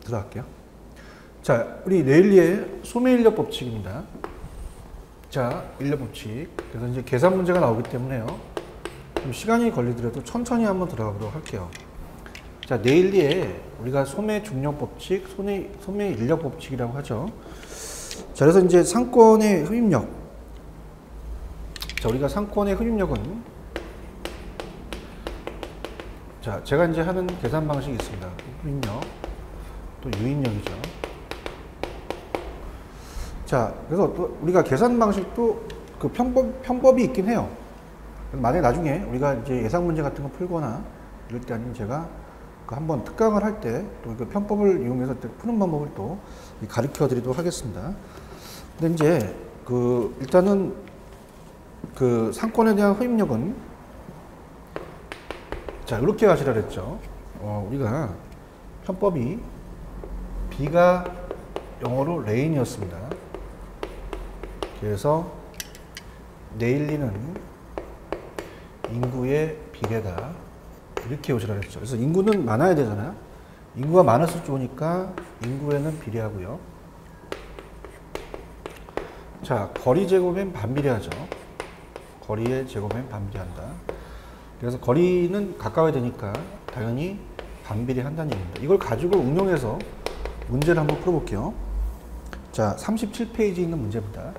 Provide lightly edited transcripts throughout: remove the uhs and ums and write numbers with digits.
들어갈게요. 자, 우리 레일리의 소매인력 법칙입니다. 자, 인력 법칙. 그래서 이제 계산 문제가 나오기 때문에요. 좀 시간이 걸리더라도 천천히 한번 들어가 보도록 할게요. 자, 레일리의 우리가 소매 중력 법칙, 소매 인력 법칙이라고 하죠. 자, 그래서 이제 상권의 흡입력. 자, 우리가 상권의 흡입력은, 자, 제가 이제 하는 계산 방식이 있습니다. 흡입력, 또 유인력이죠. 자, 그래서 또 우리가 계산 방식도 그 편법이 있긴 해요. 만약에 나중에 우리가 이제 예상 문제 같은 거 풀거나 이럴 때 아니면 제가 그 한번 특강을 할 때 또 그 편법을 이용해서 푸는 방법을 또 가르쳐 드리도록 하겠습니다. 근데 이제 그 일단은 그 상권에 대한 흡입력은, 자, 이렇게 가시라 그랬죠. 우리가 편법이 B가 영어로 레인이었습니다. 그래서 레일리는 인구의 비례다, 이렇게 오시라 그랬죠. 그래서 인구는 많아야 되잖아요. 인구가 많을수록 좋으니까 인구에는 비례하고요. 자, 거리 제곱엔 반비례하죠. 거리의 제곱엔 반비례한다. 그래서 거리는 가까워야 되니까 당연히 반비례한다는 얘기입니다. 이걸 가지고 응용해서 문제를 한번 풀어볼게요. 자, 37페이지에 있는 문제입니다.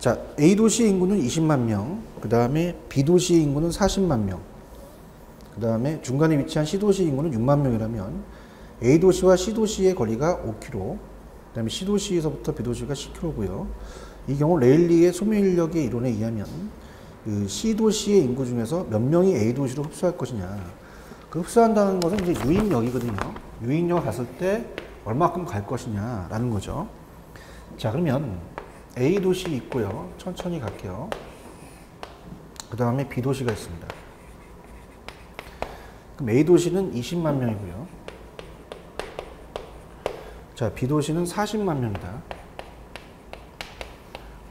자, A도시의 인구는 20만 명, 그 다음에 B도시의 인구는 40만 명, 그 다음에 중간에 위치한 C도시의 인구는 6만 명이라면 A도시와 C도시의 거리가 5km, 그 다음에 C도시에서부터 B도시가 10km고요. 이 경우 레일리의 소매인력의 이론에 의하면 그 C도시의 인구 중에서 몇 명이 A도시로 흡수할 것이냐. 그 흡수한다는 것은 이제 유인력이거든요. 유인력을 갔을 때 얼마큼 갈 것이냐라는 거죠. 자, 그러면 A도시 있고요. 천천히 갈게요. 그 다음에 B도시가 있습니다. 그럼 A도시는 20만 명이고요. 자, B도시는 40만 명이다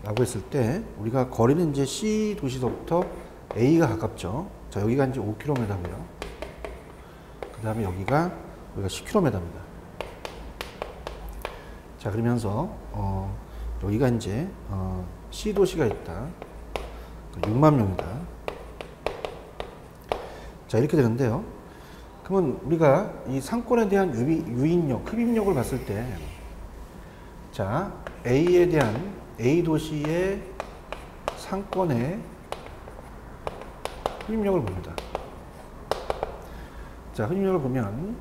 라고 했을 때 우리가 거리는 이제 C도시서부터 A가 가깝죠. 자, 여기가 이제 5km고요. 그 다음에 여기가 10km입니다. 자, 그러면서 여기가 이제 C도시가 있다. 6만 명이다. 자, 이렇게 되는데요. 그러면 우리가 이 상권에 대한 유인력, 흡입력을 봤을 때, 자, A에 대한 A도시의 상권의 흡입력을 봅니다. 자, 흡입력을 보면,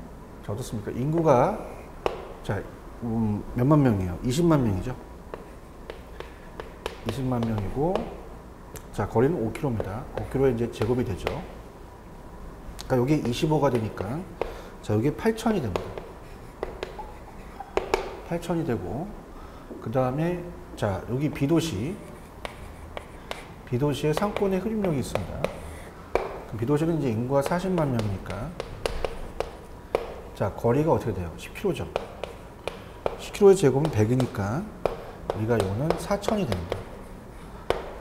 자, 어떻습니까? 인구가, 자, 몇만 명이에요? 20만 명이죠? 20만 명이고, 자, 거리는 5km입니다. 5km에 이제 제곱이 되죠. 그러니까 여기 25가 되니까, 자, 여기 8,000이 됩니다. 8,000이 되고, 그 다음에, 자, 여기 B도시의 상권의 흡입력이 있습니다. 그럼 B도시는 이제 인구가 40만 명이니까, 자, 거리가 어떻게 돼요? 10km죠. 10km의 제곱은 100이니까, 우리가 이거는 4,000이 됩니다.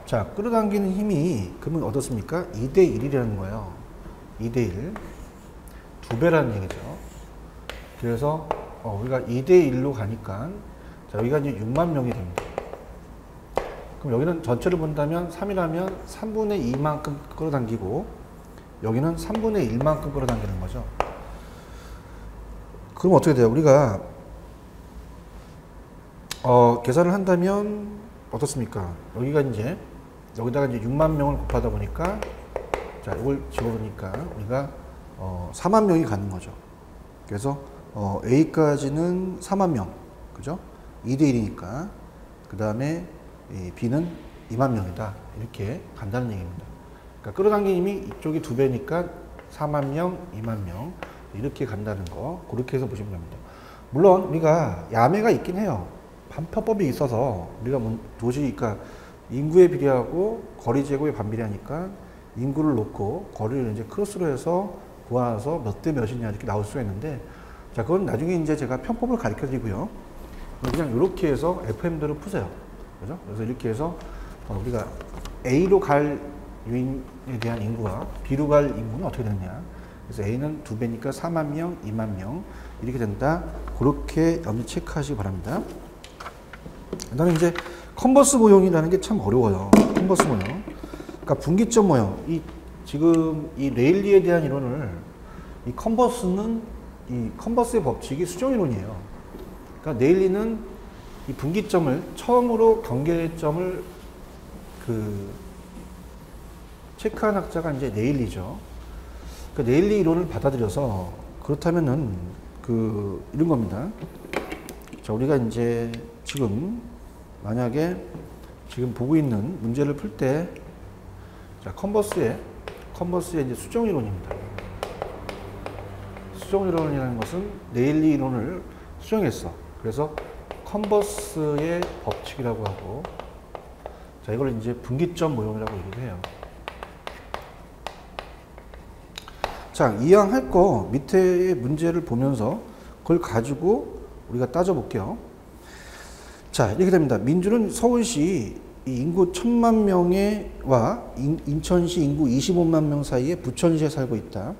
자, 끌어당기는 힘이 그러면 어떻습니까? 2대1이라는 거예요. 2대1. 2배라는 얘기죠. 그래서 우리가 2대1로 가니까, 자, 여기가 이제 6만 명이 됩니다. 그럼 여기는 전체를 본다면 3이라면 3분의 2만큼 끌어당기고, 여기는 3분의 1만큼 끌어당기는 거죠. 그럼 어떻게 돼요? 우리가 계산을 한다면 어떻습니까? 여기가 이제 여기다가 이제 6만 명을 곱하다 보니까, 자, 이걸 집어넣으니까 우리가 4만 명이 가는 거죠. 그래서 A까지는 4만 명, 그죠? 2대1이니까. 그 다음에 B는 2만 명이다. 이렇게 간다는 얘기입니다. 그러니까 끌어당긴 힘이 이쪽이 2배니까 4만 명, 2만 명 이렇게 간다는 거, 그렇게 해서 보시면 됩니다. 물론 우리가 야매가 있긴 해요. 편법이 있어서 우리가 도시, 그러니까 인구에 비례하고 거리 제곱에 반비례하니까 인구를 놓고 거리를 이제 크로스로 해서 구하서 몇 대 몇이냐 이렇게 나올 수가 있는데, 자, 그건 나중에 이제 제가 편법을 가르쳐 드리고요. 그냥 이렇게 해서 FM대로 푸세요. 그죠? 그래서 이렇게 해서 우리가 A로 갈 유인에 대한 인구와 B로 갈 인구는 어떻게 되느냐. 그래서 A는 2배니까 4만 명, 2만 명 이렇게 된다. 그렇게 염두 체크하시기 바랍니다. 그다음에 이제 컨버스 모형이라는 게 참 어려워요. 컨버스 모형. 그러니까 분기점 모형. 지금 이 레일리에 대한 이론을 이 컨버스의 법칙이 수정 이론이에요. 그러니까 레일리는 이 분기점을 처음으로 경계점을 체크한 학자가 이제 레일리죠. 그러니까 레일리 이론을 받아들여서 그렇다면은 이런 겁니다. 자, 우리가 이제 지금 만약에 지금 보고 있는 문제를 풀 때, 자, 컨버스의 이제 수정 이론입니다. 수정 이론이라는 것은 레일리 이론을 수정했어. 그래서 컨버스의 법칙이라고 하고, 자, 이걸 이제 분기점 모형이라고 얘기를 해요. 자, 이왕할 거 밑에 문제를 보면서 그걸 가지고 우리가 따져볼게요. 자, 이렇게 됩니다. 민주는 서울시 인구 1000만 명과 인천시 인구 25만 명 사이에 부천시에 살고 있다.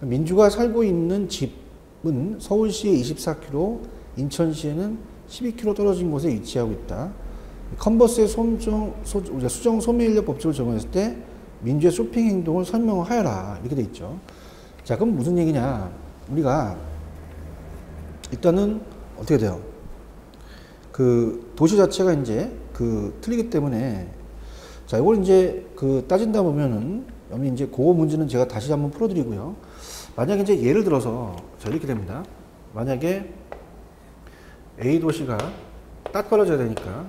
민주가 살고 있는 집은 서울시에 24km, 인천시에는 12km 떨어진 곳에 위치하고 있다. 컨버스의 수정 소매인력 법칙을 적용했을 때 민주의 쇼핑 행동을 설명하여라. 이렇게 돼 있죠. 자, 그럼 무슨 얘기냐. 우리가 일단은 어떻게 돼요? 도시 자체가 이제 틀리기 때문에, 자, 이걸 이제 따진다 보면은 여기 이제 그 문제는 제가 다시 한번 풀어드리고요. 만약에 이제 예를 들어서 자, 이렇게 됩니다. 만약에 A 도시가 딱 떨어져야 되니까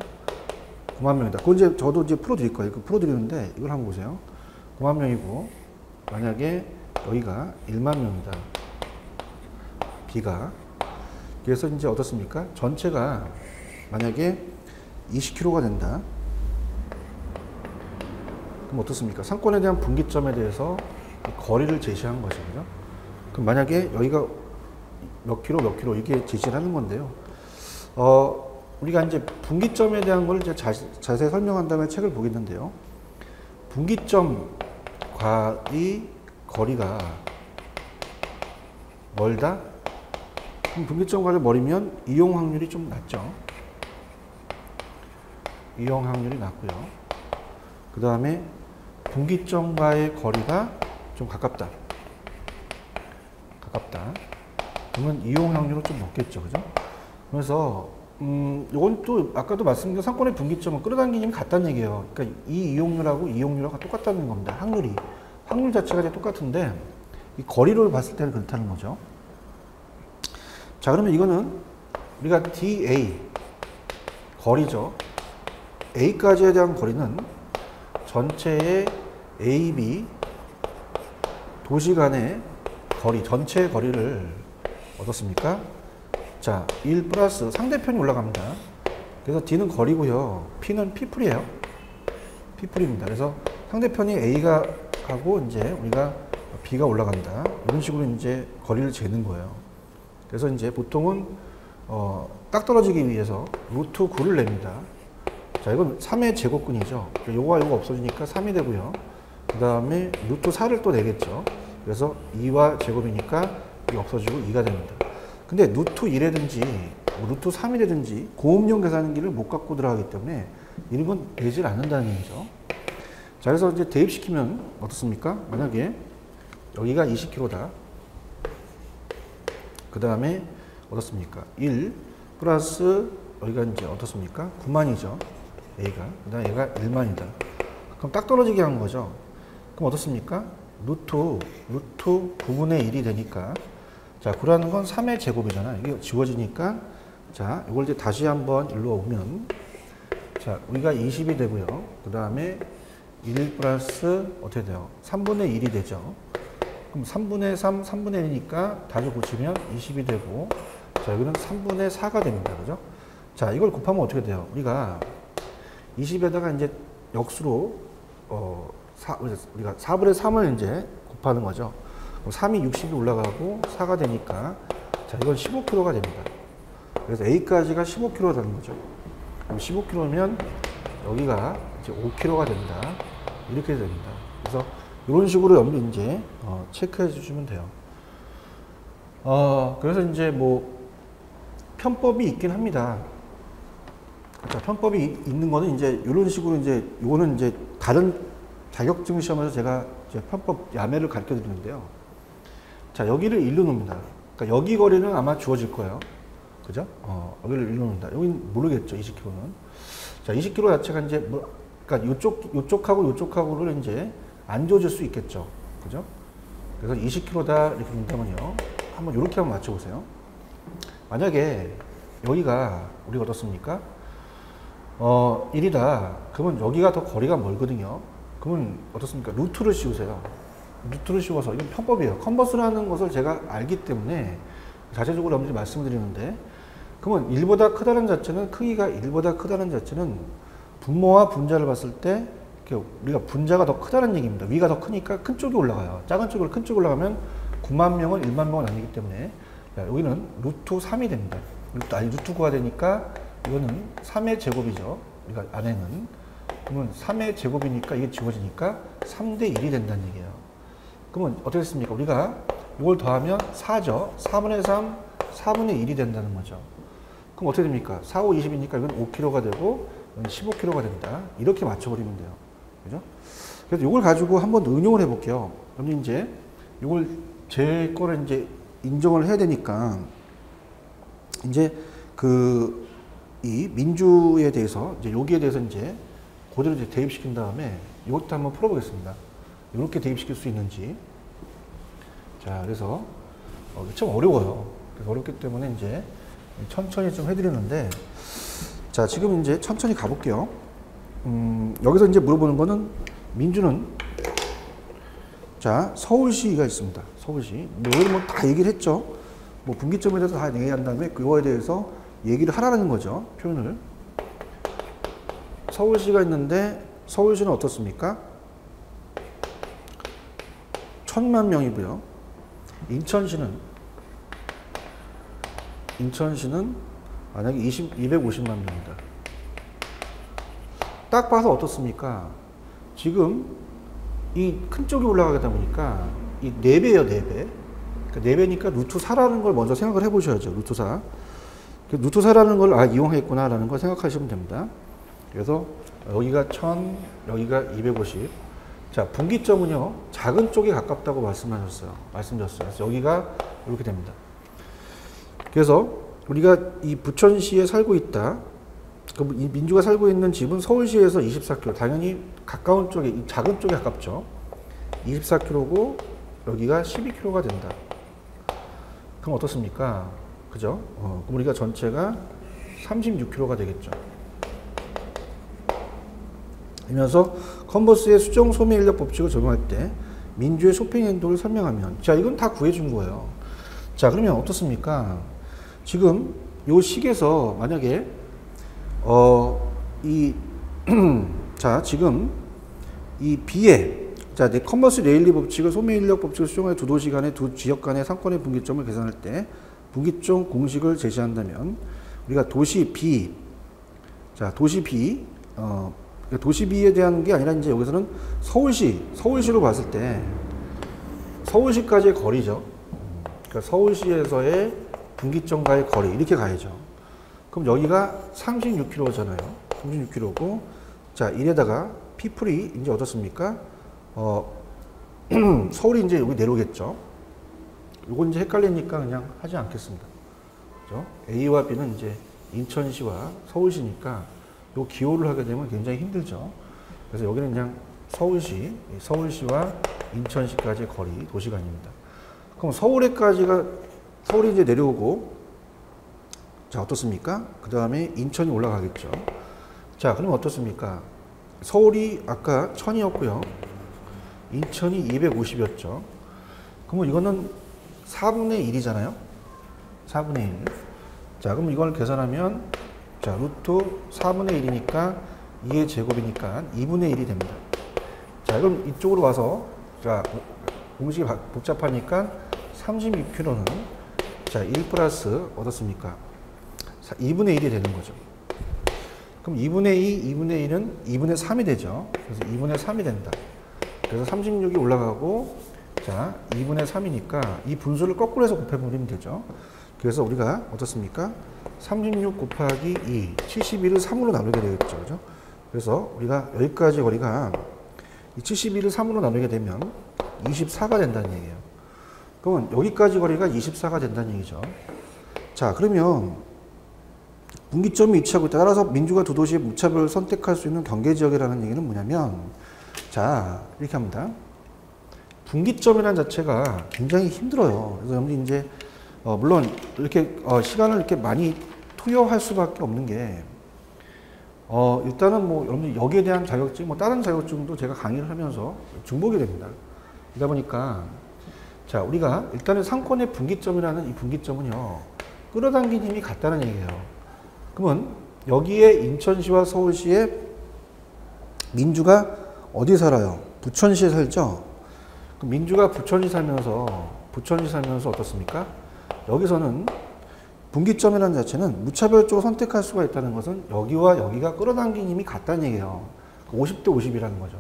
9만 명이다. 그건 이제 저도 이제 풀어드릴 거예요. 풀어드리는데 이걸 한번 보세요. 9만 명이고 만약에 여기가 1만 명이다. B가. 그래서 이제 어떻습니까? 전체가 만약에 20km가 된다. 그럼 어떻습니까? 상권에 대한 분기점에 대해서 거리를 제시한 거죠. 그죠? 그럼 만약에 여기가 몇 킬로 이게 제시를 하는 건데요. 우리가 이제 분기점에 대한 걸 이제 자세히 설명한 다음에 책을 보겠는데요. 분기점과의 거리가 멀다? 그럼 분기점과를 멀으면 이용 확률이 좀 낮죠. 이용 확률이 낮고요. 그 다음에 분기점과의 거리가 좀 가깝다. 그러면 이용 확률은 좀 높겠죠. 그죠? 그래서 이건 또 아까도 말씀드린 상권의 분기점은 끌어당기면 같다는 얘기예요. 그러니까 이 이용률하고 이용률하고 똑같다는 겁니다. 확률 자체가 이제 똑같은데 이 거리를 봤을 때는 그렇다는 거죠. 자, 그러면 이거는 우리가 DA 거리죠. A까지에 대한 거리는 전체의 AB 도시 간의 거리, 전체의 거리를 어떻습니까? 자, 1 플러스 상대편이 올라갑니다. 그래서 D는 거리고요. P는 P풀이에요. P풀입니다. 그래서 상대편이 A가 하고 이제 우리가 B가 올라간다. 이런 식으로 이제 거리를 재는 거예요. 그래서 이제 보통은 딱 떨어지기 위해서 루트 9를 냅니다. 자, 이건 3의 제곱근이죠. 요거가 요거 없어지니까 3이 되고요. 그 다음에 루트 4를 또 내겠죠. 그래서 2와 제곱이니까 이게 없어지고 2가 됩니다. 근데 루트 1이라든지 루트 3이라든지 고음용 계산기를 못 갖고 들어가기 때문에 이런 건 되질 않는다는 얘기죠. 자, 그래서 이제 대입시키면 어떻습니까? 만약에 여기가 20km다. 그 다음에 어떻습니까? 1 플러스 여기가 이제 어떻습니까? 9만이죠. A가. 그 다음에 얘가 1만이다. 그럼 딱 떨어지게 한 거죠. 그럼 어떻습니까? 루트 9분의 1이 되니까. 자, 9라는 건 3의 제곱이잖아. 이게 지워지니까. 자, 이걸 이제 다시 한번 일로 오면. 자, 우리가 20이 되고요. 그 다음에 1 플러스 어떻게 돼요? 3분의 1이 되죠. 그럼 3분의 3, 3분의 1이니까 다시 고치면 20이 되고, 자, 여기는 3분의 4가 됩니다. 그죠? 자, 이걸 곱하면 어떻게 돼요? 우리가 20에다가 이제 역수로, 우리가 4분의 3을 이제 곱하는 거죠. 그럼 3이 60이 올라가고 4가 되니까, 자, 이건 15kg가 됩니다. 그래서 A까지가 15kg 되는 거죠. 그럼 15kg면 여기가 이제 5kg가 된다. 이렇게 됩니다. 그래서 이런 식으로 여러분들 이제 체크해 주시면 돼요. 그래서 이제 뭐 편법이 있긴 합니다. 자, 편법이 있는 거는 이제 이런 식으로 이제 요거는 이제 다른 자격증 시험에서 제가 이제 편법 야매를 가르쳐 드리는데요. 자, 여기를 일로 놓습니다. 그러니까 여기 거리는 아마 주어질 거예요. 그죠? 여기를 일로 놓는다. 여긴 모르겠죠, 20km는. 자, 20km 자체가 이제 뭐, 그러니까 요쪽하고 요쪽하고를 이제 안 주어질 수 있겠죠. 그죠? 그래서 20km다 이렇게 된다면요. 한번 이렇게 한번 맞춰보세요. 만약에 여기가 우리가 어떻습니까? 1이다. 그러면 여기가 더 거리가 멀거든요. 그러면 어떻습니까? 루트를 씌우세요. 루트를 씌워서, 이건 편법이에요. 컨버스라는 것을 제가 알기 때문에 자체적으로 여러분들이 말씀드리는데, 그러면 1보다 크다는 자체는, 크기가 1보다 크다는 자체는 분모와 분자를 봤을 때 우리가 분자가 더 크다는 얘기입니다. 위가 더 크니까 큰 쪽이 올라가요. 작은 쪽으로 큰 쪽이 올라가면 9만 명은 1만 명은 아니기 때문에, 자, 여기는 루트 3이 됩니다. 루트 9가 되니까 이거는 3의 제곱이죠. 우리가 안에는. 그러면 3의 제곱이니까 이게 지워지니까 3대 1이 된다는 얘기예요. 그러면 어떻게 됐습니까? 우리가 이걸 더하면 4죠. 4분의 3, 4분의 1이 된다는 거죠. 그럼 어떻게 됩니까? 4, 5, 20이니까 이건 5kg가 되고 이건 15kg가 된다. 이렇게 맞춰버리면 돼요. 그죠? 그래서 이걸 가지고 한번 응용을 해볼게요. 그럼 이제 이걸 제 거를 이제 인정을 해야 되니까 이제 이 민주에 대해서 이제 여기에 대해서 이제 그대로 이제 대입시킨 다음에 이것도 한번 풀어보겠습니다. 이렇게 대입시킬 수 있는지. 자, 그래서 참 어려워요. 그래서 어렵기 때문에 이제 천천히 좀 해드리는데, 자, 지금 이제 천천히 가볼게요. 여기서 이제 물어보는 거는 민주는, 자, 서울시가 있습니다. 서울시. 여기는 뭐 다 얘기를 했죠. 뭐 분기점에 대해서 다 얘기한 다음에 그거에 대해서 얘기를 하라는 거죠. 표현을. 서울시가 있는데 서울시는 어떻습니까? 1000만 명이고요. 인천시는 만약에 250만 명이다. 딱 봐서 어떻습니까? 지금 이 큰 쪽이 올라가다 보니까 이 4배예요, 4배. 그러니까 4배니까 루트 4라는 걸 먼저 생각을 해보셔야죠. 루트 4. 루트 4라는 걸 이용했구나라는 걸 생각하시면 됩니다. 그래서 여기가 1000, 여기가 250. 자, 분기점은요, 작은 쪽에 가깝다고 말씀드렸어요. 그래서 여기가 이렇게 됩니다. 그래서 우리가 이 부천시에 살고 있다. 그럼 이 민주가 살고 있는 집은 서울시에서 24km. 당연히 가까운 쪽에, 이 작은 쪽에 가깝죠. 24km고 여기가 12km가 된다. 그럼 어떻습니까? 그죠? 그럼 우리가 전체가 36km가 되겠죠. 이면서 컨버스의 수정 소매 인력 법칙을 적용할 때 민주의 쇼핑 행동을 설명하면, 자, 이건 다 구해준 거예요. 자, 그러면 어떻습니까? 지금 요 식에서 만약에 자, 지금 이 B에, 자, 내 컨버스 레일리 법칙을 소매 인력 법칙을 수정해 두 도시 간의 두 지역 간의 상권의 분기점을 계산할 때 분기점 공식을 제시한다면, 우리가 도시 B, 자, 도시 B, 도시 B에 대한 게 아니라 이제 여기서는 서울시로 봤을 때 서울시까지의 거리죠. 그러니까 서울시에서의 분기점과의 거리, 이렇게 가야죠. 그럼 여기가 36km잖아요. 36km고, 자, 이래다가 피플이 이제 어떻습니까? 서울이 이제 여기 내려오겠죠. 이건 이제 헷갈리니까 그냥 하지 않겠습니다. 그죠? A와 B는 이제 인천시와 서울시니까 요 기호를 하게 되면 굉장히 힘들죠. 그래서 여기는 그냥 서울시와 인천시까지의 거리, 도시간입니다. 그럼 서울이 이제 내려오고, 자, 어떻습니까? 그 다음에 인천이 올라가겠죠. 자, 그럼 어떻습니까? 서울이 아까 1000이었고요. 인천이 250이었죠. 그러면 이거는 4분의 1이잖아요. 4분의 1. 자, 그럼 이걸 계산하면, 자, 루트 4분의 1이니까 2의 제곱이니까 2분의 1이 됩니다. 자, 그럼 이쪽으로 와서, 자, 공식이 복잡하니까 36km는, 자, 1 플러스 어떻습니까? 2분의 1이 되는 거죠. 그럼 2분의 2, 2분의 1은 2분의 3이 되죠. 그래서 2분의 3이 된다. 그래서 36이 올라가고, 자, 2분의 3이니까 이 분수를 거꾸로 해서 곱해버리면 되죠. 그래서 우리가 어떻습니까? 36 곱하기 2, 71을 3으로 나누게 되겠죠. 그죠? 그래서 우리가 여기까지 거리가 이 71을 3으로 나누게 되면 24가 된다는 얘기예요. 그러면 여기까지 거리가 24가 된다는 얘기죠. 자, 그러면 분기점이 위치하고 있다. 따라서 민주가 두 도시의 무차별을 선택할 수 있는 경계지역이라는 얘기는 뭐냐면, 자, 이렇게 합니다. 분기점이라는 자체가 굉장히 힘들어요. 그래서 여러분이 이제 물론 이렇게 시간을 이렇게 많이 투여할 수밖에 없는 게, 일단은 뭐 여러분들 여기에 대한 자격증, 뭐 다른 자격증도 제가 강의를 하면서 중복이 됩니다. 그러다 보니까, 자, 우리가 일단은 상권의 분기점이라는 이 분기점은요, 끌어당긴 힘이 같다는 얘기예요. 그러면 여기에 인천시와 서울시에 민주가 어디 살아요? 부천시에 살죠? 그럼 민주가 부천시 살면서 어떻습니까? 여기서는 분기점이라는 자체는 무차별적으로 선택할 수가 있다는 것은 여기와 여기가 끌어당긴 힘이 같다는 얘기예요. 50대 50이라는 거죠.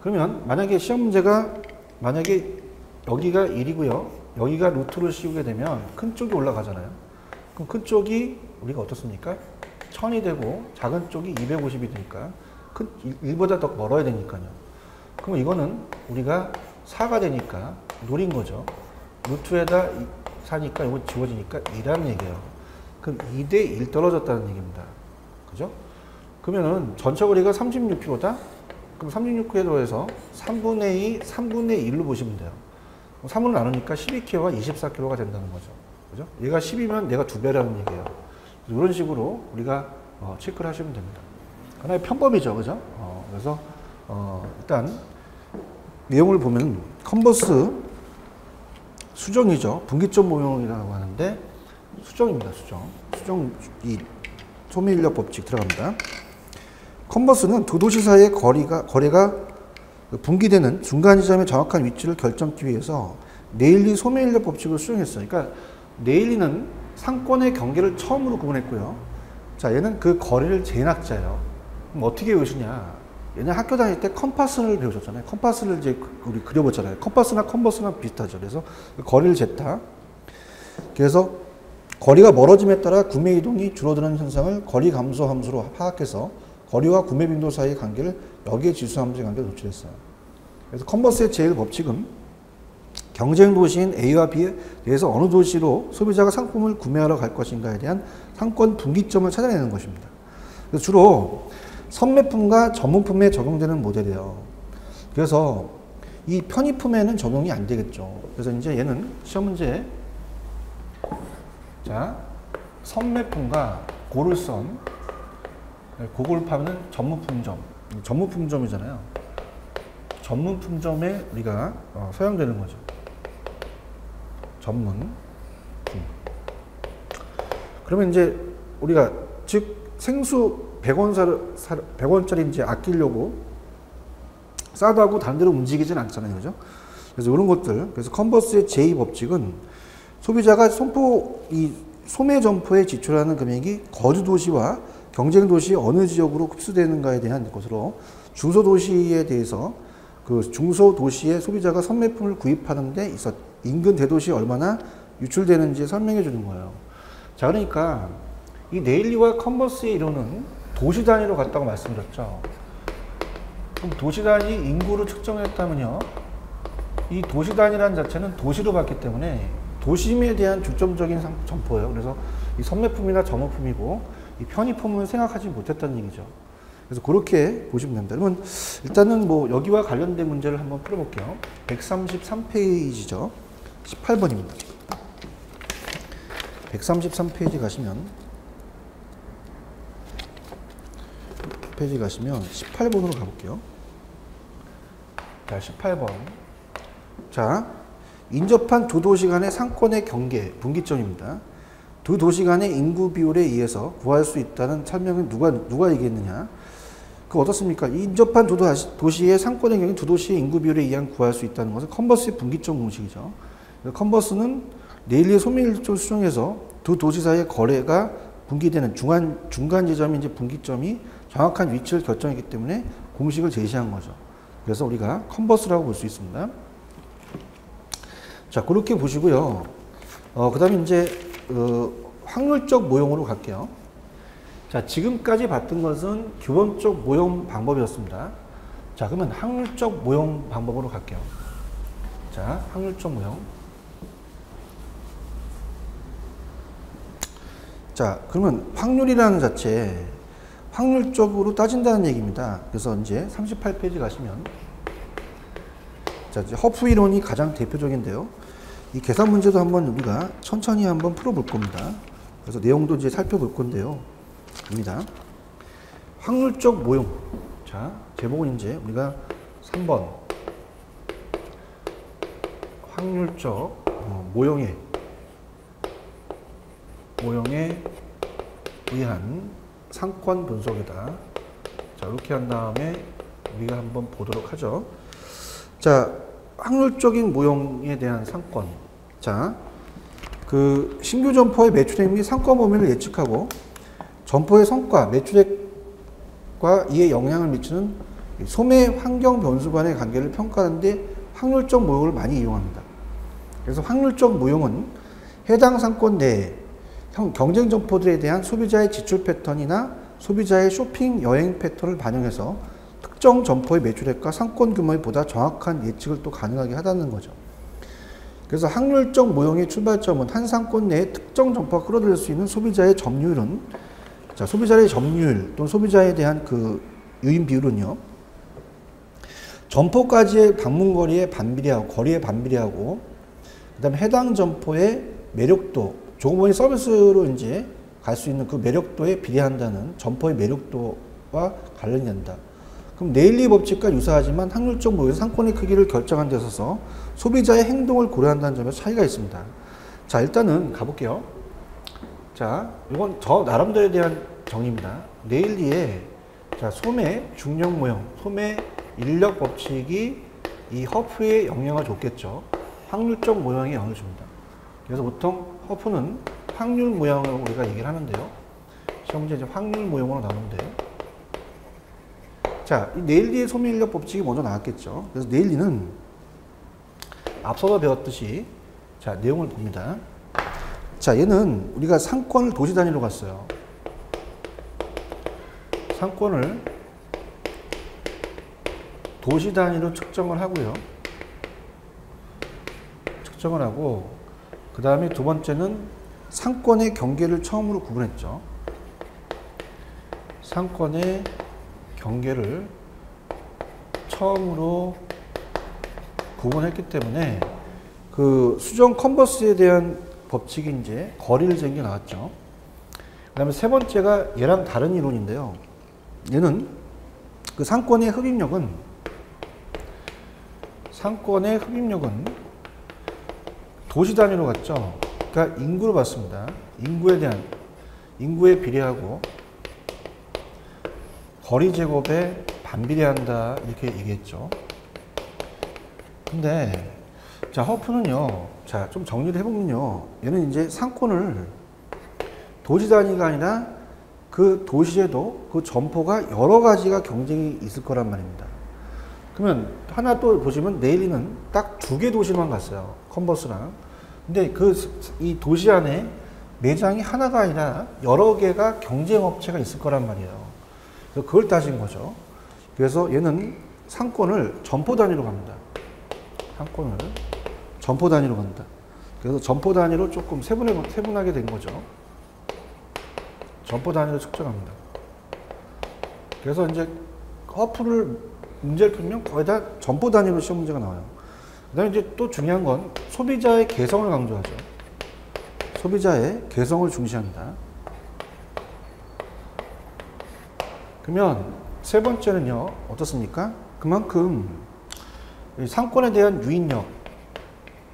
그러면 만약에 시험 문제가 만약에 여기가 1이고요. 여기가 루트를 씌우게 되면 큰 쪽이 올라가잖아요. 그럼 큰 쪽이 우리가 어떻습니까? 1000이 되고 작은 쪽이 250이 되니까 큰 1보다 더 멀어야 되니까요. 그럼 이거는 우리가 4가 되니까 노린 거죠. 루트에다 4니까 이거 지워지니까 2라는 얘기예요. 그럼 2대 1 떨어졌다는 얘기입니다. 그죠? 그러면은 전체 거리가 36km다? 그럼 36km에 더해서 3분의 2, 3분의 1로 보시면 돼요. 3으로 나누니까 12km가 24km가 된다는 거죠. 그죠? 얘가 10이면 내가 2배라는 얘기예요. 이런 식으로 우리가 체크를 하시면 됩니다. 하나의 편법이죠. 그죠? 그래서 일단 내용을 보면 컨버스 수정이죠. 분기점 모형이라고 하는데 수정입니다. 수정 이 소매인력 법칙 들어갑니다. 컨버스는 두 도시 사이의 거리가 분기되는 중간 지점의 정확한 위치를 결정하기 위해서 네일리 소매인력 법칙을 수정했어요. 그러니까 네일리는 상권의 경계를 처음으로 구분했고요. 자, 얘는 그 거리를 재낙자예요. 그럼 어떻게 외우시냐? 얘는 학교 다닐 때 컴파스를 배우셨잖아요. 컴파스를 이제 우리 그려봤잖아요. 컴파스나 컨버스랑 비슷하죠. 그래서 거리를 쟀다. 그래서 거리가 멀어짐에 따라 구매 이동이 줄어드는 현상을 거리 감소 함수로 파악해서 거리와 구매 빈도 사이의 관계를 여기에 지수 함수의 관계를 노출했어요. 그래서 컨버스의 제일 법칙은 경쟁 도시인 A와 B에 대해서 어느 도시로 소비자가 상품을 구매하러 갈 것인가에 대한 상권 분기점을 찾아내는 것입니다. 그래서 주로 선매품과 전문품에 적용되는 모델이에요. 그래서 이 편의품에는 적용이 안 되겠죠. 그래서 이제 얘는 시험 문제에 자, 선매품과 고를선, 고골파는 전문품점, 전문품점이잖아요. 전문품점에 우리가 사용되는 거죠. 전문품. 그러면 이제 우리가 즉 생수 100원짜리 이제 아끼려고 싸다고 다른 데로 움직이진 않잖아요. 그죠? 그래서 이런 것들. 그래서 컨버스의 제2법칙은 소비자가 소매 점포에 지출하는 금액이 거주 도시와 경쟁 도시 어느 지역으로 흡수되는가에 대한 것으로 중소도시에 대해서 그 중소도시의 소비자가 선매품을 구입하는데 있어 인근 대도시에 얼마나 유출되는지 설명해 주는 거예요. 자, 그러니까 이 네일리와 컨버스의 이론은 도시 단위로 갔다고 말씀드렸죠. 그럼 도시 단위 인구를 측정했다면요. 이 도시 단위라는 자체는 도시로 봤기 때문에 도심에 대한 중점적인 점포예요. 그래서 이 선매품이나 점호품이고 이 편의품은 생각하지 못했다는 얘기죠. 그래서 그렇게 보시면 됩니다. 그러면 일단은 뭐 여기와 관련된 문제를 한번 풀어볼게요. 133페이지죠. 18번입니다. 133페이지 가시면 18번으로 가볼게요. 자, 18번. 자, 인접한 두 도시 간의 상권의 경계, 분기점입니다. 두 도시 간의 인구 비율에 의해서 구할 수 있다는 설명은 누가 얘기했느냐? 그 어떻습니까? 인접한 두 도시의 상권의 경계, 두 도시의 인구 비율에 의한 구할 수 있다는 것은 컨버스의 분기점 공식이죠. 컨버스는 네일리의 소매일조를 수정해서 두 도시 사이의 거래가 분기되는 중간 지점이 이제 분기점이 정확한 위치를 결정했기 때문에 공식을 제시한 거죠. 그래서 우리가 컨버스라고 볼 수 있습니다. 자, 그렇게 보시고요. 그 다음에 이제, 확률적 모형으로 갈게요. 자, 지금까지 봤던 것은 기본적 모형 방법이었습니다. 자, 그러면 확률적 모형 방법으로 갈게요. 자, 확률적 모형. 자, 그러면 확률이라는 자체, 확률적으로 따진다는 얘기입니다. 그래서 이제 38페이지 가시면, 자, 이제 허프 이론이 가장 대표적인데요. 이 계산 문제도 한번 우리가 천천히 한번 풀어볼 겁니다. 그래서 내용도 이제 살펴볼 건데요. 입니다. 확률적 모형. 자, 제목은 이제 우리가 3번. 확률적 모형에 의한 상권 분석이다. 자, 이렇게 한 다음에 우리가 한번 보도록 하죠. 자, 확률적인 모형에 대한 상권. 자, 그 신규 점포의 매출액 및 상권 범위를 예측하고 점포의 성과, 매출액과 이에 영향을 미치는 소매 환경 변수 간의 관계를 평가하는 데 확률적 모형을 많이 이용합니다. 그래서 확률적 모형은 해당 상권 내에 경쟁 점포들에 대한 소비자의 지출 패턴이나 소비자의 쇼핑 여행 패턴을 반영해서 특정 점포의 매출액과 상권 규모에 보다 정확한 예측을 또 가능하게 하다는 거죠. 그래서 확률적 모형의 출발점은 한 상권 내에 특정 점포가 끌어들일 수 있는 소비자의 점유율은, 자, 소비자의 점유율 또는 소비자에 대한 그 유인 비율은요, 점포까지의 방문거리에 반비례하고, 거리에 반비례하고, 그 다음에 해당 점포의 매력도, 조금의 서비스로 이제 갈 수 있는 그 매력도에 비례한다는 점포의 매력도와 관련이 된다. 그럼 네일리 법칙과 유사하지만 확률적 모형에서 상권의 크기를 결정한 데 있어서 소비자의 행동을 고려한다는 점에서 차이가 있습니다. 자, 일단은 가볼게요. 자, 이건 저 나름대로에 대한 정의입니다. 네일리의, 자, 소매 중력 모형, 소매 인력 법칙이 이 허프에 영향을 줬겠죠. 확률적 모형에 영향을 줍니다. 그래서 보통 허프는 확률 모형으로 우리가 얘기를 하는데요. 시험 문제 이제 확률 모형으로 나오는데, 자, 이 네일리의 소매 인력 법칙이 먼저 나왔겠죠. 그래서 네일리는 앞서서 배웠듯이, 자, 내용을 봅니다. 자, 얘는 우리가 상권을 도시 단위로 갔어요. 상권을 도시 단위로 측정을 하고요. 측정을 하고, 그 다음에 두 번째는 상권의 경계를 처음으로 구분했죠. 상권의 경계를 처음으로 구분했기 때문에 그 수정 컨버스에 대한 법칙이 이제 거리를 재는 게 나왔죠. 그 다음에 세 번째가 얘랑 다른 이론인데요. 얘는 그 상권의 흡입력은 도시 단위로 갔죠. 그러니까 인구로 봤습니다. 인구에 비례하고 거리 제곱에 반비례한다, 이렇게 얘기했죠. 근데 자, 허프는요, 자, 좀 정리를 해보면요, 얘는 이제 상권을 도시 단위가 아니라 그 도시에도 그 점포가 여러 가지가 경쟁이 있을 거란 말입니다. 그러면 하나 또 보시면 네일리는 딱 2개 도시만 갔어요. 컨버스랑. 근데 이 도시 안에 매장이 하나가 아니라 여러 개가 경쟁 업체가 있을 거란 말이에요. 그래서 그걸 따진 거죠. 그래서 얘는 상권을 점포 단위로 갑니다. 상권을 점포 단위로 간다. 그래서 점포 단위로 조금 세분하게 된 거죠. 점포 단위로 측정합니다. 그래서 이제 허프를 문제를 풀면 거의 다 점포 단위로 시험 문제가 나와요. 그 다음에 이제 또 중요한 건 소비자의 개성을 강조하죠. 소비자의 개성을 중시한다. 그러면 세 번째는요, 어떻습니까? 그만큼 상권에 대한 유인력,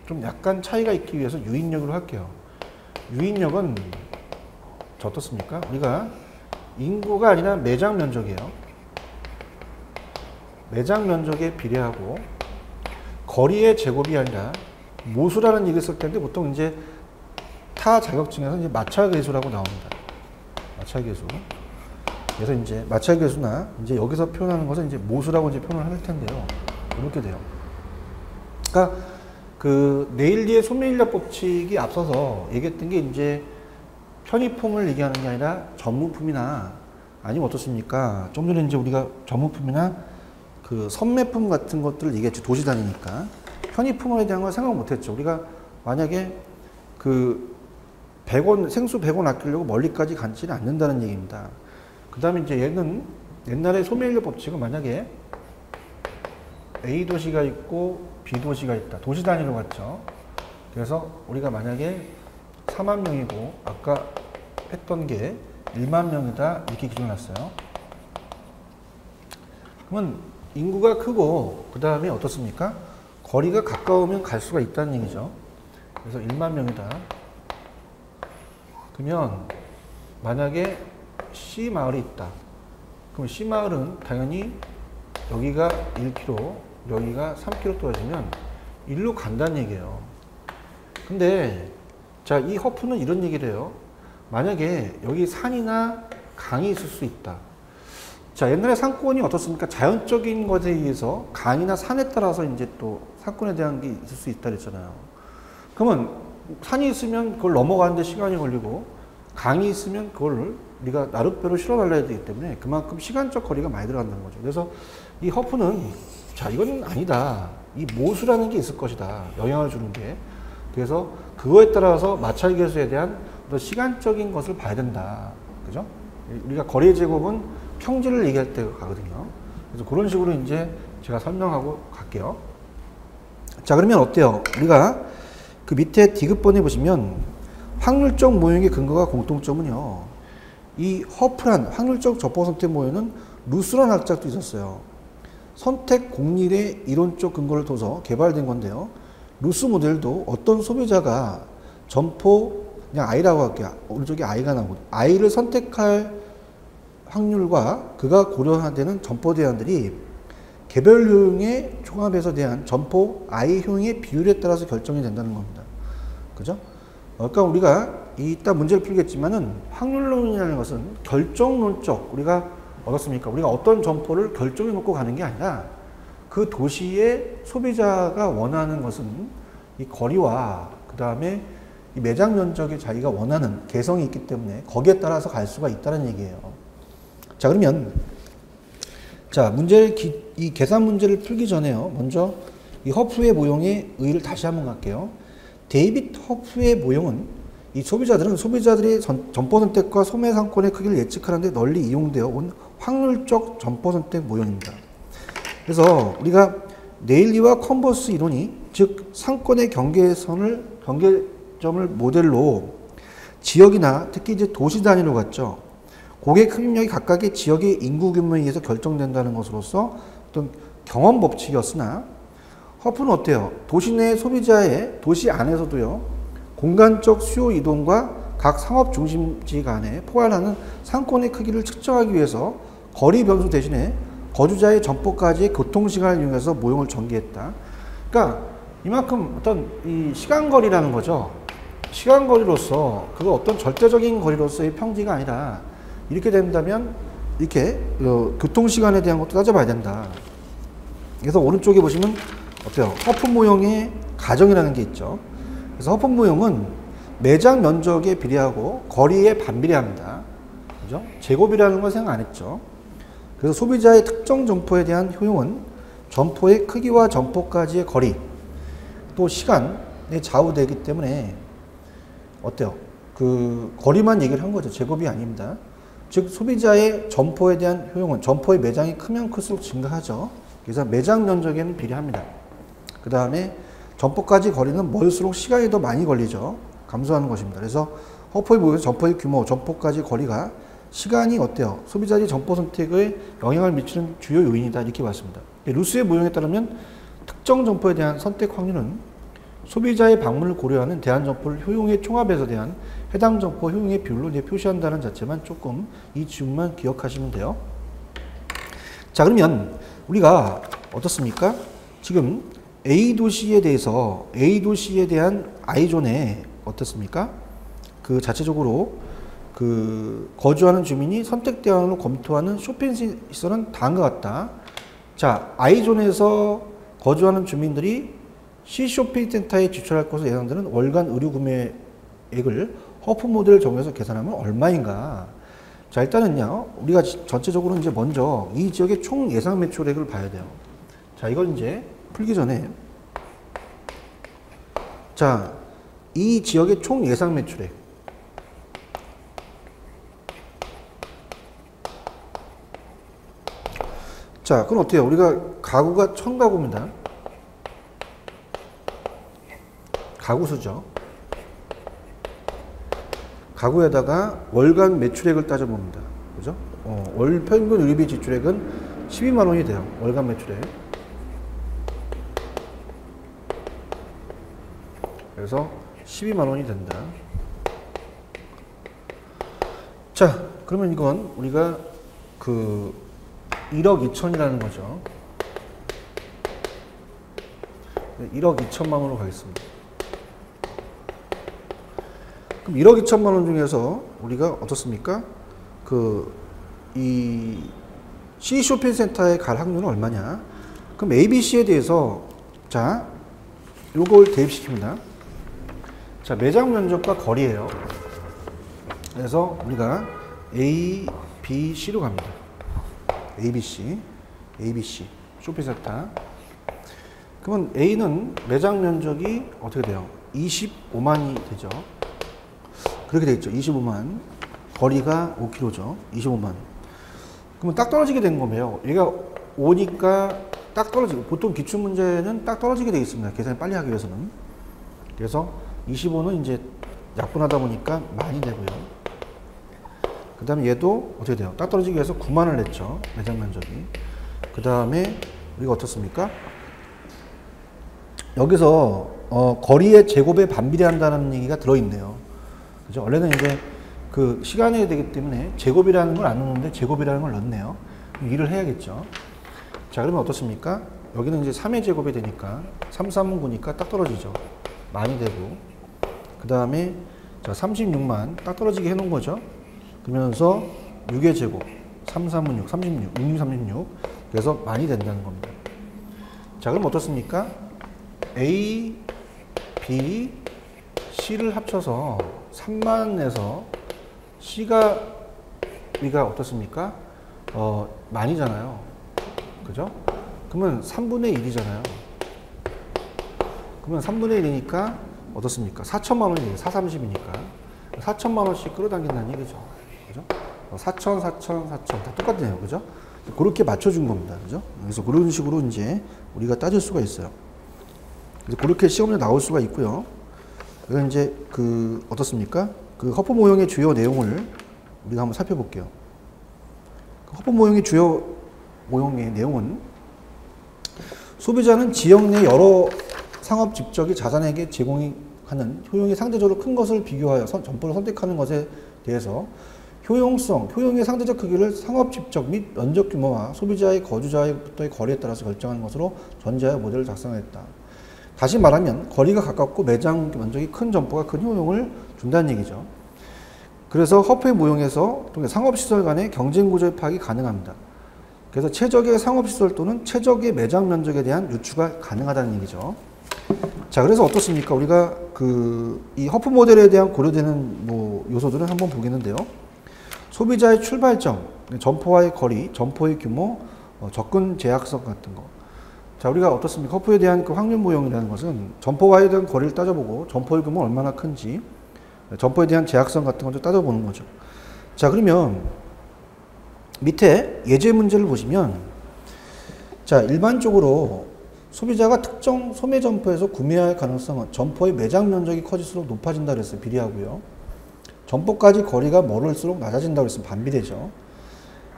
좀 약간 차이가 있기 위해서 유인력으로 할게요. 유인력은 어떻습니까? 우리가 인구가 아니라 매장 면적이에요. 매장 면적에 비례하고 거리의 제곱이 아니라 모수라는 얘기를 쓸 텐데 보통 이제 타 자격증에서 이제 마찰계수라고 나옵니다. 마찰계수. 그래서 이제 마찰 계수나 이제 여기서 표현하는 것은 이제 모수라고 이제 표현을 할 텐데요. 이렇게 돼요. 그러니까 그 네일리의 소매인력 법칙이 앞서서 얘기했던 게 이제 편의품을 얘기하는 게 아니라 전무품이나 아니면 어떻습니까? 좀 전에 이제 우리가 전무품이나 그 선매품 같은 것들을 얘기했죠. 도시 다니니까. 편의품에 대한 걸 생각 못 했죠. 우리가 만약에 그 100원, 생수 100원 아끼려고 멀리까지 가지는 않는다는 얘기입니다. 그 다음에 이제 얘는 옛날에 소매인력 법칙은 만약에 A 도시가 있고 B 도시가 있다. 도시 단위로 갔죠. 그래서 우리가 만약에 4만 명이고 아까 했던 게 1만 명이다. 이렇게 기준을 놨어요. 그러면 인구가 크고 그 다음에 어떻습니까? 거리가 가까우면 갈 수가 있다는 얘기죠. 그래서 1만 명이다. 그러면 만약에 C 마을이 있다. 그럼 C 마을은 당연히 여기가 1km, 여기가 3km 떨어지면 1로 간다는 얘기예요. 근데 자, 이 허프는 이런 얘기를 해요. 만약에 여기 산이나 강이 있을 수 있다. 자, 옛날에 상권이 어떻습니까? 자연적인 것에 의해서 강이나 산에 따라서 이제 또 상권에 대한 게 있을 수 있다 그랬잖아요. 그러면 산이 있으면 그걸 넘어가는데 시간이 걸리고 강이 있으면 그걸 우리가 나룻배로 실어달라야 되기 때문에 그만큼 시간적 거리가 많이 들어간다는 거죠. 그래서 이 허프는 자, 이건 아니다. 이 모수라는 게 있을 것이다. 영향을 주는 게. 그래서 그거에 따라서 마찰 계수에 대한 어떤 시간적인 것을 봐야 된다. 그죠? 우리가 거리 제곱은 평지를 얘기할 때 가거든요. 그래서 그런 식으로 이제 제가 설명하고 갈게요. 자, 그러면 어때요? 우리가 그 밑에 디귿번에 보시면 확률적 모형의 근거가 공통점은요. 이 허프란 확률적 접보 선택 모형은 루스라는 학자도 있었어요. 선택 공률의 이론적 근거를 둬서 개발된 건데요. 루스 모델도 어떤 소비자가 점포, 그냥 I라고 할게요. 오른쪽에 I가 나오고, I를 선택할 확률과 그가 고려되는 점포 대안들이 개별 효용의 총합에서 대한 점포 I 효용의 비율에 따라서 결정이 된다는 겁니다. 그죠? 그러니까 우리가 이따 문제를 풀겠지만은 확률론이라는 것은 결정론적, 우리가 어떻습니까? 우리가 어떤 점포를 결정해 놓고 가는 게 아니라 그 도시의 소비자가 원하는 것은 이 거리와 그 다음에 이 매장 면적에 자기가 원하는 개성이 있기 때문에 거기에 따라서 갈 수가 있다는 얘기예요. 자, 그러면 자, 이 계산 문제를 풀기 전에요. 먼저 이 허프의 모형의 의의를 다시 한번 갈게요. 데이빗 허프의 모형은 이 소비자들의 점포 선택과 소매 상권의 크기를 예측하는 데 널리 이용되어 온 확률적 점포 선택 모형입니다. 그래서 우리가 네일리와 컨버스 이론이 즉 상권의 경계점을 모델로 지역이나 특히 이제 도시 단위로 갔죠. 고객 흡입력이 각각의 지역의 인구 규모에 의해서 결정된다는 것으로서 어떤 경험 법칙이었으나 허프는 어때요? 도시 내 소비자의 도시 안에서도요. 공간적 수요 이동과 각 상업 중심지 간에 포괄하는 상권의 크기를 측정하기 위해서 거리 변수 대신에 거주자의 점포까지의 교통시간을 이용해서 모형을 전개했다. 그러니까 이만큼 어떤 이 시간거리라는 거죠. 시간거리로서 그거 어떤 절대적인 거리로서의 평지가 아니라 이렇게 된다면 이렇게 교통시간에 대한 것도 따져봐야 된다. 그래서 오른쪽에 보시면 어때요? 허프 모형의 가정이라는 게 있죠. 그래서 허프 모형은 매장 면적에 비례하고 거리에 반비례합니다. 그죠? 제곱이라는 건 생각 안 했죠. 그래서 소비자의 특정 점포에 대한 효용은 점포의 크기와 점포까지의 거리, 또 시간에 좌우되기 때문에 어때요? 그 거리만 얘기를 한 거죠. 제곱이 아닙니다. 즉 소비자의 점포에 대한 효용은 점포의 매장이 크면 클수록 증가하죠. 그래서 매장 면적에는 비례합니다. 그 다음에 점포까지 거리는 멀수록 시간이 더 많이 걸리죠. 감소하는 것입니다. 그래서 허프의 모형에서 점포의 규모, 점포까지 거리가 시간이 어때요? 소비자의 점포 선택에 영향을 미치는 주요 요인이다. 이렇게 봤습니다. 루스의 모형에 따르면 특정 점포에 대한 선택 확률은 소비자의 방문을 고려하는 대한 점포를 효용의 총합에서 대한 해당 점포 효용의 비율로 이제 표시한다는 자체만 조금 이 지문만 기억하시면 돼요. 자, 그러면 우리가 어떻습니까? 지금 A 도시에 대한 I존에 어떻습니까? 그 자체적으로 거주하는 주민이 선택 대안으로 검토하는 쇼핑 시설은 다음과 같다. 자, I존에서 거주하는 주민들이 C 쇼핑센터에 지출할 것으로 예상되는 월간 의류 구매액을 허프 모델을 적용해서 계산하면 얼마인가? 자, 일단은요, 우리가 전체적으로 이제 먼저 이 지역의 총 예상 매출액을 봐야 돼요. 자, 이걸 이제 풀기 전에, 자, 이 지역의 총 예상 매출액. 자, 그럼 어때요? 우리가 가구가 1000가구입니다. 가구수죠. 가구에다가 월간 매출액을 따져봅니다. 그죠? 월 평균 의료비 지출액은 12만 원이 돼요. 월간 매출액. 그래서 12만 원이 된다. 자, 그러면 이건 우리가 1억 2천이라는 거죠. 1억 2천만 원으로 가겠습니다. 그럼 1억 2천만 원 중에서 우리가 어떻습니까? 이 C 쇼핑센터에 갈 확률은 얼마냐? 그럼 ABC에 대해서, 자, 요걸 대입시킵니다. 자, 매장 면적과 거리예요. 그래서 우리가 A, B, C로 갑니다. ABC 쇼핑센터. 그러면 A는 매장 면적이 어떻게 돼요? 25만이 되죠. 그렇게 되어 있죠. 25만. 거리가 5km죠. 25만. 그러면 딱 떨어지게 된 거예요. 얘가 5니까 딱 떨어지고, 보통 기출문제는 딱 떨어지게 되어 있습니다. 계산을 빨리 하기 위해서는. 그래서 25는 이제 약분하다 보니까 만이 되고요. 그 다음에 얘도 어떻게 돼요? 딱 떨어지기 위해서 9만을 냈죠. 매장 면적이. 그 다음에 우리가 어떻습니까? 여기서 거리의 제곱에 반비례한다는 얘기가 들어있네요. 그죠? 원래는 이제 시간이 되기 때문에 제곱이라는 걸 안 넣는데 제곱이라는 걸 넣네요. 일을 해야겠죠. 자, 그러면 어떻습니까? 여기는 이제 3의 제곱이 되니까 3, 3은 9니까 딱 떨어지죠. 만이 되고. 그 다음에 자, 36만 딱 떨어지게 해놓은 거죠. 그러면서 6의 제곱 3, 3은 6, 36, 6, 36 그래서 만이 된다는 겁니다. 자, 그럼 어떻습니까? A, B, C를 합쳐서 3만에서 C가 우리가 어떻습니까? 만이잖아요. 그죠? 그러면 3분의 1이잖아요. 그러면 3분의 1이니까 어떻습니까? 4천만 원이 돼요. 4, 30이니까. 4천만 원씩 끌어당긴다는 얘기죠. 그죠? 4천, 4천, 4천. 다 똑같네요. 그죠? 그렇게 맞춰준 겁니다. 그죠? 그래서 그런 식으로 이제 우리가 따질 수가 있어요. 그래서 그렇게 시험에 나올 수가 있고요. 그래서 이제 어떻습니까? 허프 모형의 주요 내용을 우리가 한번 살펴볼게요. 허프 모형의 주요 모형의 내용은 소비자는 지역 내 여러 상업 집적이 자산에게 제공하는 효용이 상대적으로 큰 것을 비교하여 점포를 선택하는 것에 대해서 효용의 상대적 크기를 상업 집적 및 면적 규모와 소비자의 거주자로부터의 거리에 따라서 결정하는 것으로 전제하여 모델을 작성했다. 다시 말하면 거리가 가깝고 매장 면적이 큰 점포가 큰 효용을 준다는 얘기죠. 그래서 허프의 모형에서 상업시설 간의 경쟁구조의 파악이 가능합니다. 그래서 최적의 상업시설 또는 최적의 매장 면적에 대한 유추가 가능하다는 얘기죠. 자, 그래서 어떻습니까? 우리가 이 허프 모델에 대한 고려되는 요소들을 한번 보겠는데요. 소비자의 출발점, 점포와의 거리, 점포의 규모, 접근 제약성 같은 거. 자, 우리가 어떻습니까? 허프에 대한 확률 모형이라는 것은 점포와에 대한 거리를 따져보고 점포의 규모가 얼마나 큰지, 점포에 대한 제약성 같은 것도 따져보는 거죠. 자, 그러면 밑에 예제 문제를 보시면, 자, 일반적으로 소비자가 특정 소매 점포에서 구매할 가능성은 점포의 매장 면적이 커질수록 높아진다 그랬어요. 비례하고요. 점포까지 거리가 멀을수록 낮아진다고 그랬으면 반비례죠.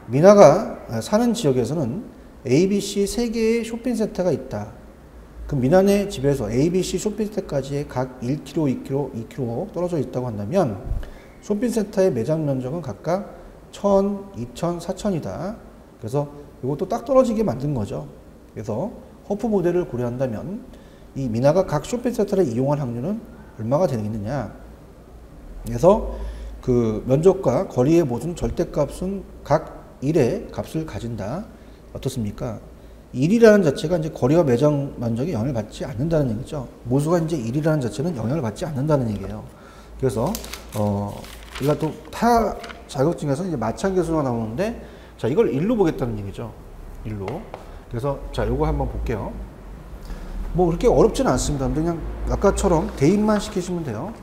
미나가 사는 지역에서는 ABC 3개의 쇼핑센터가 있다. 그럼 미나네 집에서 ABC 쇼핑센터까지 각 1km, 2km, 2km 떨어져 있다고 한다면 쇼핑센터의 매장 면적은 각각 1000, 2000, 4000이다. 그래서 이것도 딱 떨어지게 만든 거죠. 그래서 허프 모델을 고려한다면 이 미나가 각 쇼핑센터를 이용할 확률은 얼마가 되겠느냐. 그래서 그 면적과 거리의 모든 절대값은 각 1의 값을 가진다. 어떻습니까? 1이라는 자체가 이제 거리와 매장 면적에 영향을 받지 않는다는 얘기죠. 모수가 이제 1이라는 자체는 영향을 받지 않는다는 얘기예요. 그래서 우리가 또 타 자격증에서 이제 마찬계수가 나오는데, 자, 이걸 1로 보겠다는 얘기죠. 1로. 그래서 자, 요거 한번 볼게요. 뭐 그렇게 어렵지는 않습니다. 그냥 아까처럼 대입만 시키시면 돼요.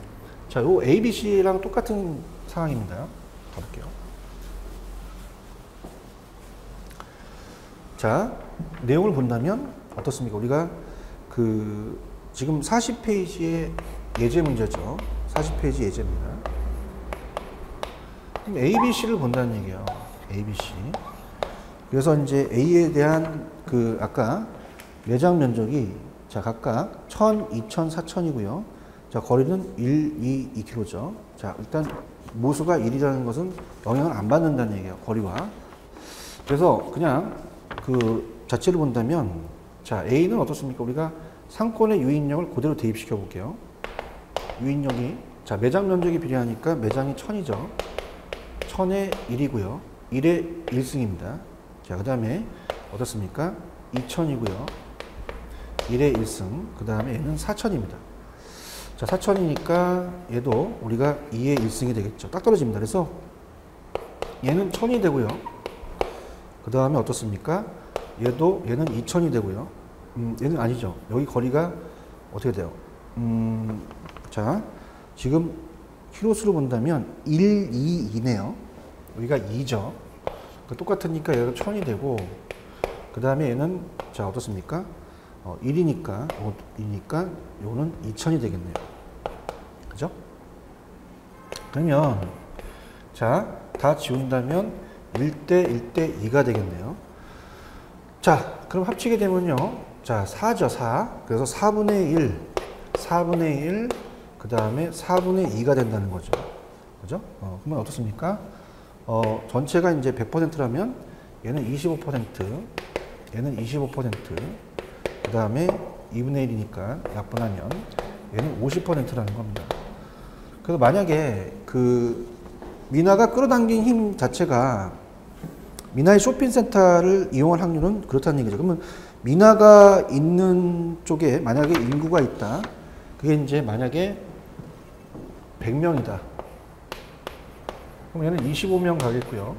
자, 요 A, B, C랑 똑같은 상황입니다. 가볼게요. 자, 내용을 본다면 어떻습니까? 우리가 그 지금 40페이지의 예제 문제죠. 40페이지 예제입니다. 그럼 A, B, C를 본다는 얘기예요. A, B, C. 그래서 이제 A에 대한 그 아까 매장 면적이 자, 각각 1000, 2000, 4000이고요. 자, 거리는 1, 2, 2km죠. 자, 일단 모수가 1이라는 것은 영향을 안 받는다는 얘기예요. 거리와. 그래서 그냥 그 자체를 본다면, 자, A는 어떻습니까? 우리가 상권의 유인력을 그대로 대입시켜 볼게요. 유인력이, 자, 매장 면적이 비례하니까 매장이 1000이죠. 1000에 1이고요. 1에 1승입니다. 자, 그 다음에 어떻습니까? 2000이고요. 1에 1승. 그 다음에 얘는 4000입니다. 자, 4000이니까 얘도 우리가 2에 1승이 되겠죠. 딱 떨어집니다. 그래서 얘는 1000이 되고요. 그 다음에 어떻습니까? 얘는 2000이 되고요. 얘는 아니죠. 여기 거리가 어떻게 돼요? 자, 지금 키로수로 본다면 1, 2, 2네요. 여기가 2죠. 똑같으니까 얘가 1000이 되고, 그 다음에 얘는 자, 어떻습니까? 1이니까, 요거는 2000이 되겠네요. 그죠? 그러면, 자, 다 지운다면 1대 1대 2가 되겠네요. 자, 그럼 합치게 되면요. 자, 4죠, 4. 그래서 4분의 1, 4분의 1, 그 다음에 4분의 2가 된다는 거죠. 그죠? 그러면 어떻습니까? 전체가 이제 100%라면 얘는 25%, 얘는 25%, 그 다음에 2분의 1이니까 약분하면 얘는 50%라는 겁니다. 그래서 만약에 그 미나가 끌어당긴 힘 자체가 미나의 쇼핑센터를 이용할 확률은 그렇다는 얘기죠. 그러면 미나가 있는 쪽에 만약에 인구가 있다. 그게 이제 만약에 100명이다. 그럼 얘는 25명 가겠고요.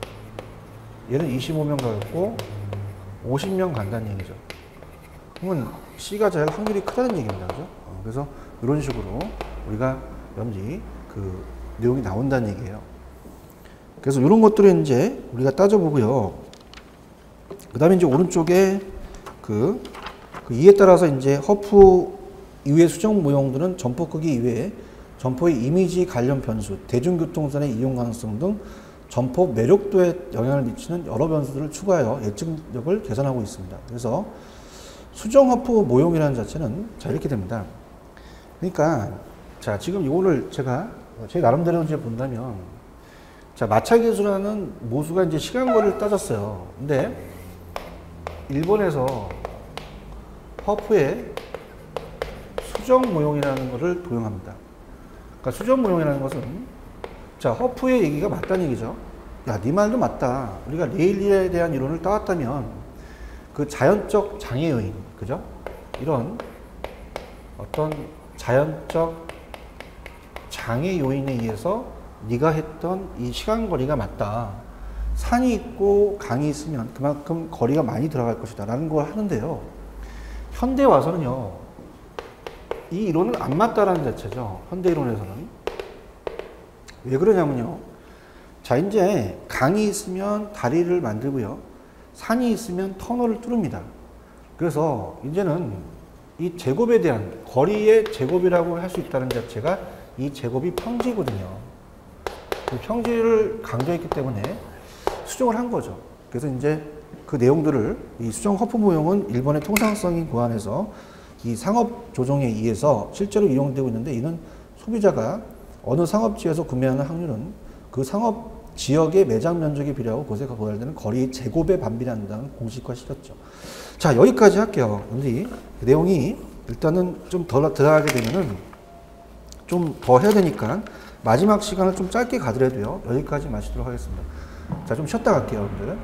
얘는 25명 가겠고 50명 간다는 얘기죠. 그러면 C가 잘 확률이 크다는 얘기입니다. 그죠? 그래서 이런 식으로 우리가 여러분들이 그 내용이 나온다는 얘기예요. 그래서 이런 것들을 이제 우리가 따져보고요. 그 다음에 이제 오른쪽에 그 이에 따라서 이제 허프 이후의 수정 모형들은 점포 크기 이외에 점포의 이미지 관련 변수, 대중교통선의 이용 가능성 등 점포 매력도에 영향을 미치는 여러 변수들을 추가하여 예측력을 계산하고 있습니다. 그래서 수정 허프 모형이라는 자체는 자, 이렇게 됩니다. 그러니까 자, 지금 이거를 제가 제 나름대로 이제 본다면, 자, 마찰계수라는 모수가 이제 시간거리를 따졌어요. 근데 일본에서 허프의 수정 모형이라는 것을 도용합니다. 그러니까 수정 모형이라는 것은, 자, 허프의 얘기가 맞다는 얘기죠. 야, 네 말도 맞다. 우리가 레일리에 대한 이론을 따왔다면 그 자연적 장애 요인, 그죠? 이런 어떤 자연적 장애 요인에 의해서 네가 했던 이 시간거리가 맞다. 산이 있고 강이 있으면 그만큼 거리가 많이 들어갈 것이다 라는 걸 하는데요. 현대에 와서는요, 이 이론은 안 맞다라는 자체죠. 현대 이론에서는. 왜 그러냐면요. 자, 이제 강이 있으면 다리를 만들고요. 산이 있으면 터널을 뚫습니다. 그래서 이제는 이 제곱에 대한 거리의 제곱이라고 할 수 있다는 자체가 이 제곱이 평지거든요. 그 평지를 강조했기 때문에 수정을 한 거죠. 그래서 이제 그 내용들을 이 수정 허프 모형은 일본의 통상성인 고안에서 이 상업 조정에 의해서 실제로 이용되고 있는데, 이는 소비자가 어느 상업지에서 구매하는 확률은 그 상업 지역의 매장 면적에 비례하고 그것에 고갈되는 거리의 제곱에 반비례한다는 공식화 시켰죠. 자, 여기까지 할게요. 근데 내용이 일단은 좀 더 들어가게 되면은 좀 더 해야 되니까 마지막 시간을 좀 짧게 가더라도요. 여기까지 마치도록 하겠습니다. 자, 좀 쉬었다 갈게요, 여러분들.